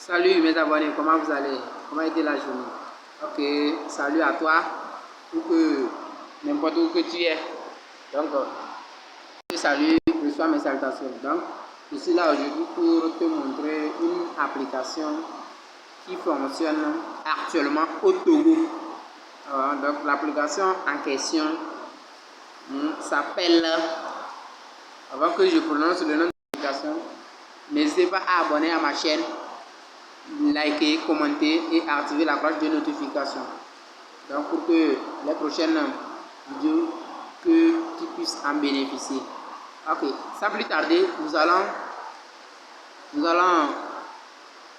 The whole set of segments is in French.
Salut mes abonnés, comment vous allez? Comment a été la journée? Ok, salut à toi, ou que n'importe où que tu es. Donc, je salue, reçois mes salutations. Donc, je suis là aujourd'hui pour te montrer une application qui fonctionne actuellement au Togo. Donc, l'application en question s'appelle, avant que je prononce le nom de l'application, n'hésitez pas à abonner à ma chaîne, liker, commenter et activer la cloche de notification. Donc pour que les prochaines vidéos, que tu puisses en bénéficier. Ok, sans plus tarder, nous allons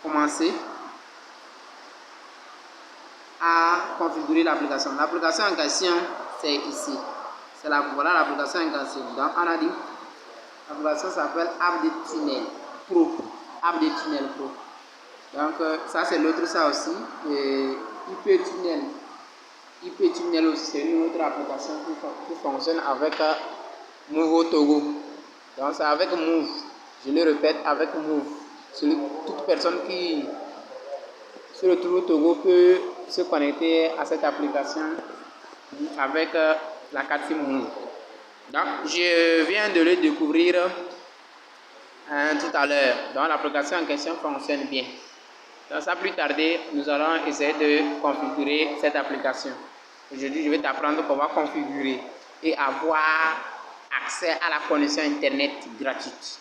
commencer à configurer l'application. L'application en question, c'est ici. Voilà l'application en question. Donc on a dit, l'application s'appelle App de Tunnel Pro. App de Tunnel Pro. Donc ça c'est l'autre, ça aussi. Et IP Tunnel. IP Tunnel aussi, c'est une autre application qui fonctionne avec Move au Togo. Donc c'est avec Move. Je le répète, avec Move. Toute personne qui se retrouve au Togo peut se connecter à cette application avec la carte SIM Move. Donc je viens de le découvrir tout à l'heure. Donc l'application en question fonctionne bien. Donc sans plus tarder, nous allons essayer de configurer cette application. Aujourd'hui, je vais t'apprendre comment configurer et avoir accès à la connexion internet gratuite.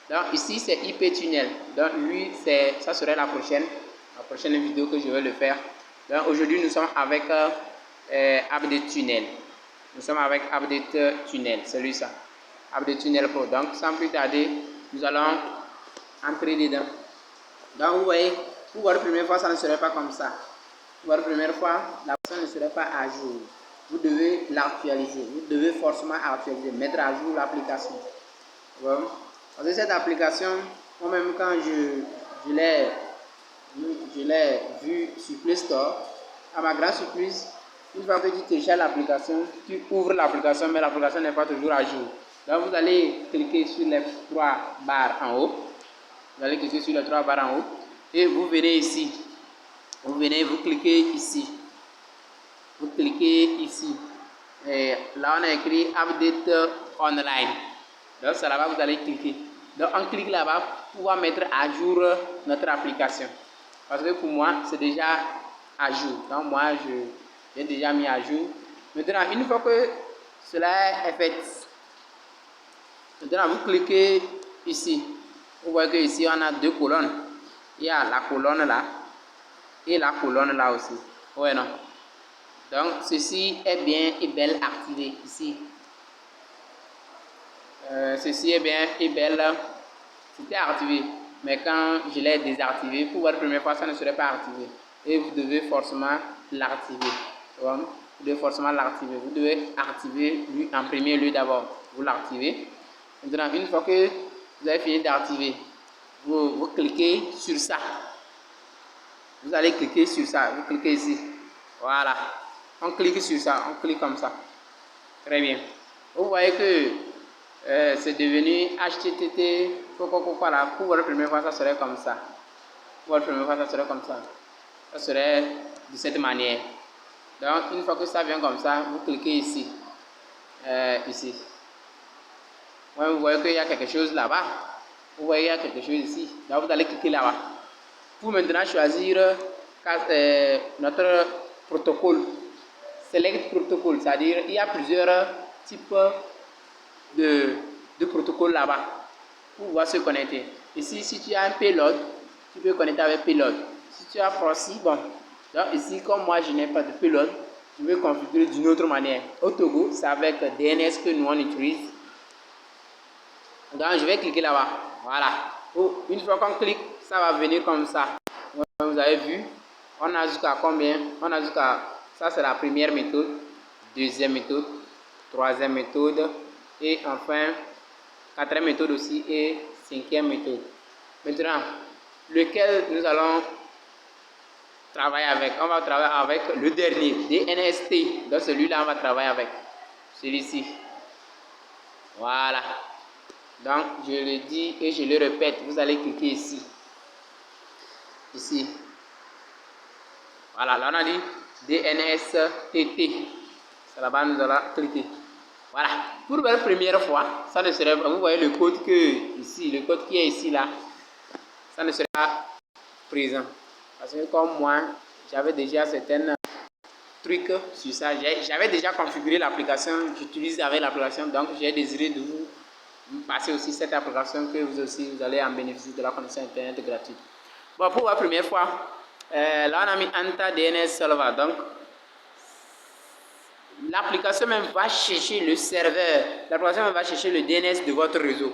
Donc ici, c'est IP Tunnel. Donc lui, ça serait la prochaine vidéo que je vais le faire. Donc aujourd'hui, nous sommes avec Update Tunnel. Nous sommes avec Update Tunnel, celui-là. Update Tunnel Pro. Donc sans plus tarder, nous allons entrer dedans. Donc vous voyez, pour votre première fois, ça ne serait pas comme ça. Pour votre première fois, la version ne serait pas à jour. Vous devez l'actualiser. Vous devez forcément actualiser, mettre à jour l'application. Bon. Parce que cette application, moi-même quand je l'ai vue sur Play Store, à ma grande surprise, une fois que tu télécharges l'application, tu ouvres l'application, mais l'application n'est pas toujours à jour. Donc vous allez cliquer sur les 3 barres en haut. Vous allez cliquer sur les 3 barres en haut et vous venez ici. Vous cliquez ici. Vous cliquez ici. Et là, on a écrit Update Online. Donc, c'est là-bas que vous allez cliquer. Donc, on clique là-bas pour pouvoir mettre à jour notre application. Parce que pour moi, c'est déjà à jour. Donc, moi, j'ai déjà mis à jour. Maintenant, une fois que cela est fait, maintenant, vous cliquez ici. Vous voyez que ici on a 2 colonnes. Il y a la colonne là et la colonne là aussi. Ouais, non. Donc ceci est bien et belle activé ici. Ceci est bien et belle. C'était activé. Mais quand je l'ai désactivé, pour votre première fois, ça ne serait pas activé. Et vous devez forcément l'activer. Vous devez forcément l'activer. Vous devez activer lui en premier lieu d'abord. Vous l'activez. Maintenant, une fois que vous avez fini d'activer, vous cliquez sur ça. Vous allez cliquer sur ça. Vous cliquez ici. Voilà. On clique sur ça. On clique comme ça. Très bien. Vous voyez que c'est devenu HTTP. Pour votre première fois, ça serait comme ça. Pour votre première fois, ça serait comme ça. Ça serait de cette manière. Donc, une fois que ça vient comme ça, vous cliquez ici. Ici. Ouais, vous voyez qu'il y a quelque chose là-bas. Vous voyez qu'il y a quelque chose ici. Donc, vous allez cliquer là-bas. Pour maintenant choisir notre protocole. Select protocole, c'est-à-dire il y a plusieurs types de protocoles là-bas pour pouvoir se connecter. Ici, si tu as un payload, tu peux connecter avec payload. Si tu as proxy, bon. Donc ici, comme moi je n'ai pas de payload, je vais configurer d'une autre manière. Au Togo, c'est avec DNS que nous on utilise. Donc je vais cliquer là-bas. Voilà. Une fois qu'on clique, ça va venir comme ça. Vous avez vu, on a jusqu'à combien? On a jusqu'à, ça c'est la première méthode, deuxième méthode, troisième méthode et enfin quatrième méthode aussi et cinquième méthode. Maintenant, lequel nous allons travailler avec? On va travailler avec le dernier, DNST. Donc celui-là, on va travailler avec celui-ci. Voilà. Donc je le dis et je le répète, vous allez cliquer ici. ici. Voilà, là on a dit DNSTT. C'est là-bas nous allons cliquer. Voilà, pour la première fois, ça ne serait pas, vous voyez le code que ici, le code qui est ici là, ça ne serait pas présent. Parce que comme moi, j'avais déjà certains trucs sur ça, j'avais déjà configuré l'application, j'utilise avec l'application, donc j'ai désiré de vous passer aussi cette application que vous aussi, vous allez en bénéficier de la connexion internet gratuite. Bon, pour la première fois, là on a mis Anta DNS Server, donc l'application même va chercher le serveur, l'application même va chercher le DNS de votre réseau.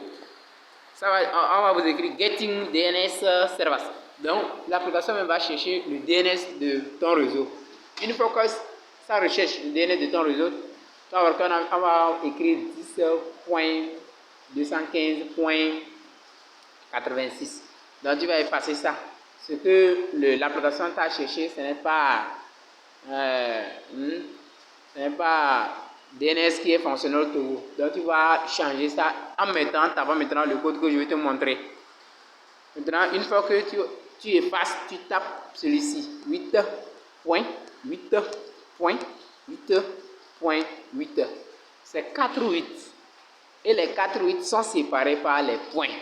Ça va, on va vous écrire Getting DNS Service. Donc, l'application même va chercher le DNS de ton réseau. Une fois que ça recherche le DNS de ton réseau, on va écrire 10.215.86. Donc, tu vas effacer ça. Ce que l'application t'a cherché, ce n'est pas DNS qui est fonctionnel pour vous. Donc tu vas changer ça en mettant maintenant le code que je vais te montrer. Maintenant, une fois que tu effaces, tu tapes celui-ci 8.8.8.8. C'est 4 8. Et les 4 8 sont séparés par les points.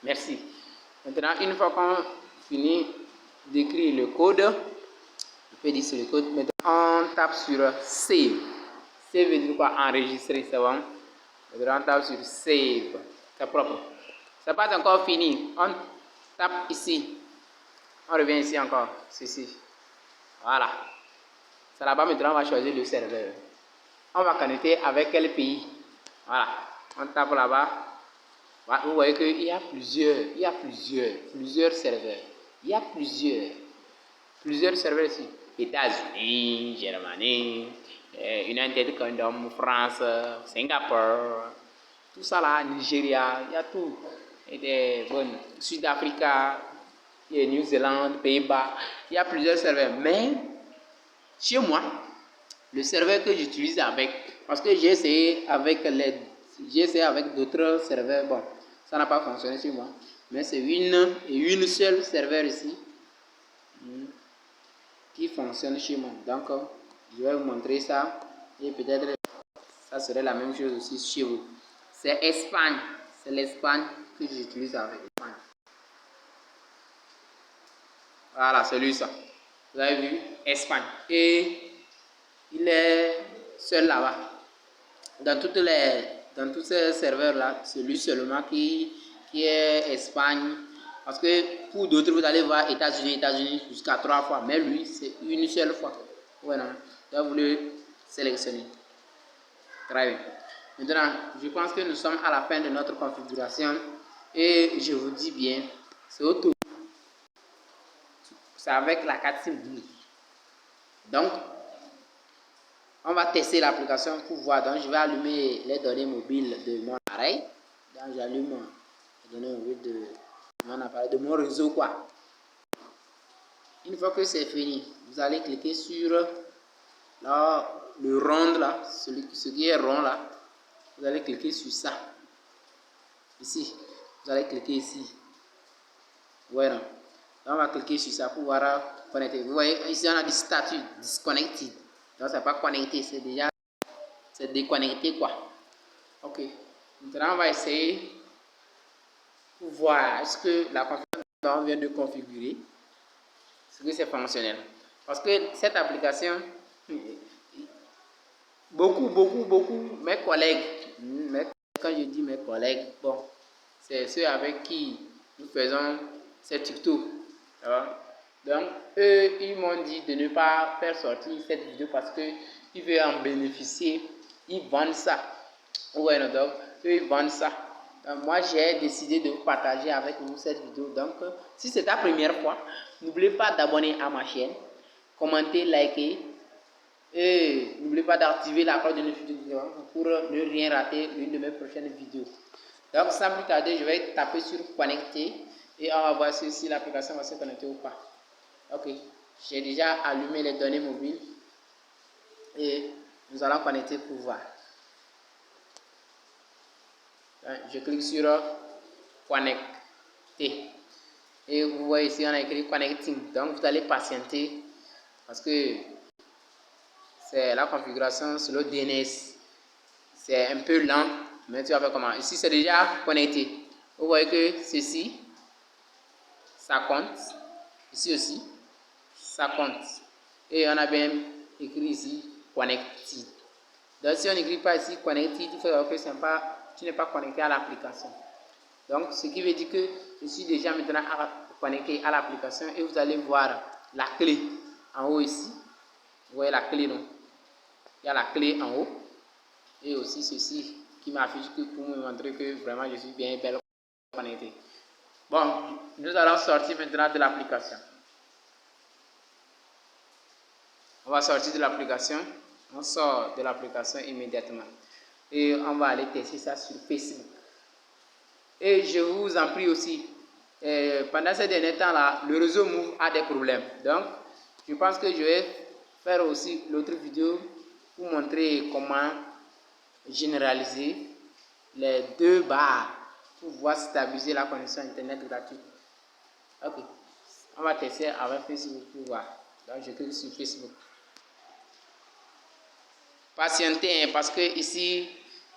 Merci. Maintenant, une fois qu'on finit d'écrire le code, je peux dire sur le code. Maintenant, on tape sur Save. Save veut dire quoi? Enregistrer, c'est bon. Maintenant, on tape sur Save. C'est propre. C'est pas encore fini. On tape ici. On revient ici encore. Ceci. Voilà. C'est là-bas. Maintenant, on va choisir le serveur. On va connecter avec quel pays? Voilà. On tape là-bas. Vous voyez qu'il y a plusieurs serveurs. Il y a plusieurs serveurs ici. États-Unis, Germanie, United Kingdom, France, Singapour, tout ça là, Nigeria, il y a tout. Et Sud-Africa, New-Zélande, Pays-Bas, il y a plusieurs serveurs. Mais chez moi, le serveur que j'utilise parce que j'ai essayé avec d'autres serveurs, bon, ça n'a pas fonctionné chez moi. Mais c'est une seule serveur ici qui fonctionne chez moi. Donc, je vais vous montrer ça et peut-être ça serait la même chose aussi chez vous. C'est Espagne. C'est l'Espagne que j'utilise avec Espagne. Voilà, celui-là. Vous avez vu? Espagne. Et il est seul là-bas. Dans tous ces serveurs-là, celui seulement qui est Espagne. Parce que pour d'autres, vous allez voir États-Unis jusqu'à 3 fois. Mais lui, c'est une seule fois. Voilà. Donc, vous le sélectionnez. Très bien. Maintenant, je pense que nous sommes à la fin de notre configuration. Et je vous dis bien, c'est autour. C'est avec la carte SIM. Donc, on va tester l'application pour voir. Donc, je vais allumer les données mobiles de mon appareil. Donc, j'allume les données mobiles de mon appareil, de mon réseau, quoi. Une fois que c'est fini, vous allez cliquer sur le rond là, ce qui est rond là. Vous allez cliquer sur ça. Ici, vous allez cliquer ici. Voilà. Donc, on va cliquer sur ça pour voir connecter. Vous voyez, ici on a du statut disconnected. Donc, c'est pas connecté, c'est déconnecté quoi. Ok. Maintenant, on va essayer pour voir est-ce que la configuration qu'on vient de configurer, est-ce que c'est fonctionnel. Parce que cette application, beaucoup, mes collègues, quand je dis mes collègues, bon, c'est ceux avec qui nous faisons ces tutos. Donc, eux, ils m'ont dit de ne pas faire sortir cette vidéo parce qu'ils veulent en bénéficier. Ils vendent ça. Ouais, donc, eux, ils vendent ça. Donc, moi, j'ai décidé de partager avec vous cette vidéo. Donc, si c'est ta première fois, n'oubliez pas d'abonner à ma chaîne, commenter, liker. Et n'oubliez pas d'activer la cloche de notification pour ne rien rater l'une de mes prochaines vidéos. Donc, sans plus tarder, je vais taper sur connecter et on va voir si l'application va se connecter ou pas. Ok, j'ai déjà allumé les données mobiles et nous allons connecter pour voir. Je clique sur connecter. Et vous voyez ici, on a écrit connecting. Donc, vous allez patienter parce que c'est la configuration sur le DNS. C'est un peu lent, mais tu vas faire comment? Ici, c'est déjà connecté. Vous voyez que ceci, ça compte. Ici aussi, ça compte. Et on a bien écrit ici connected. Donc, si on n'écrit pas ici connected, il faut savoir que tu n'es pas connecté à l'application. Donc, ce qui veut dire que je suis déjà maintenant connecté à l'application et vous allez voir la clé en haut ici. Vous voyez la clé, non? Il y a la clé en haut et aussi ceci qui m'affiche pour me montrer que vraiment je suis bien belle connecté. Bon, nous allons sortir maintenant de l'application. On va sortir de l'application. On sort de l'application immédiatement. Et on va aller tester ça sur Facebook. Et je vous en prie aussi, pendant ces derniers temps-là, le réseau Move a des problèmes. Donc, je pense que je vais faire aussi l'autre vidéo pour montrer comment généraliser les 2 barres pour pouvoir stabiliser la connexion Internet gratuite. Ok, on va tester avec Facebook pour voir. Donc, je clique sur Facebook. Patienter, parce que ici,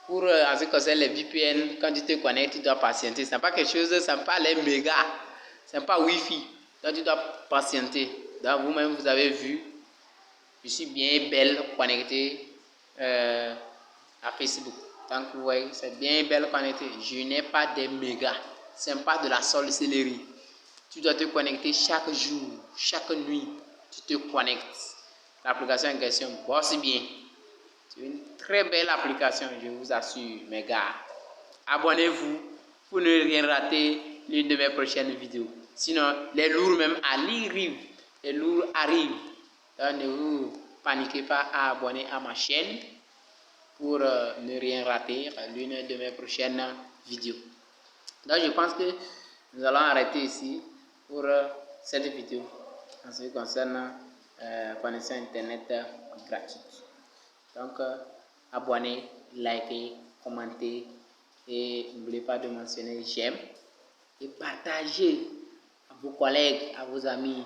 pour en ce qui concerne les VPN, quand tu te connectes, tu dois patienter. Ce n'est pas quelque chose, ça n'est pas les mégas, ce n'est pas Wi-Fi. Donc tu dois patienter. Donc vous-même, vous avez vu, je suis bien belle connectée à Facebook. Donc vous voyez, c'est bien belle connectée. Je n'ai pas des mégas, ce n'est pas de la sorcellerie. Tu dois te connecter chaque jour, chaque nuit, tu te connectes. L'application en question bosse bien. C'est une très belle application, je vous assure, mes gars. Abonnez-vous pour ne rien rater l'une de mes prochaines vidéos. Sinon, les lourds même arrivent. Les lourds arrivent. Donc, ne vous paniquez pas à abonner à ma chaîne pour ne rien rater l'une de mes prochaines vidéos. Donc, je pense que nous allons arrêter ici pour cette vidéo en ce qui concerne connexion Internet gratuite. Donc, abonnez, likez, commentez et n'oubliez pas de mentionner j'aime et partagez à vos collègues, à vos amis,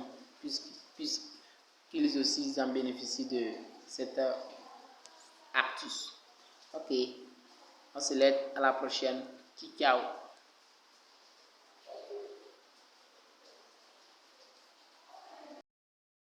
puisqu'ils aussi en bénéficient de cette astuce. Ok, on se laisse à la prochaine. Ciao.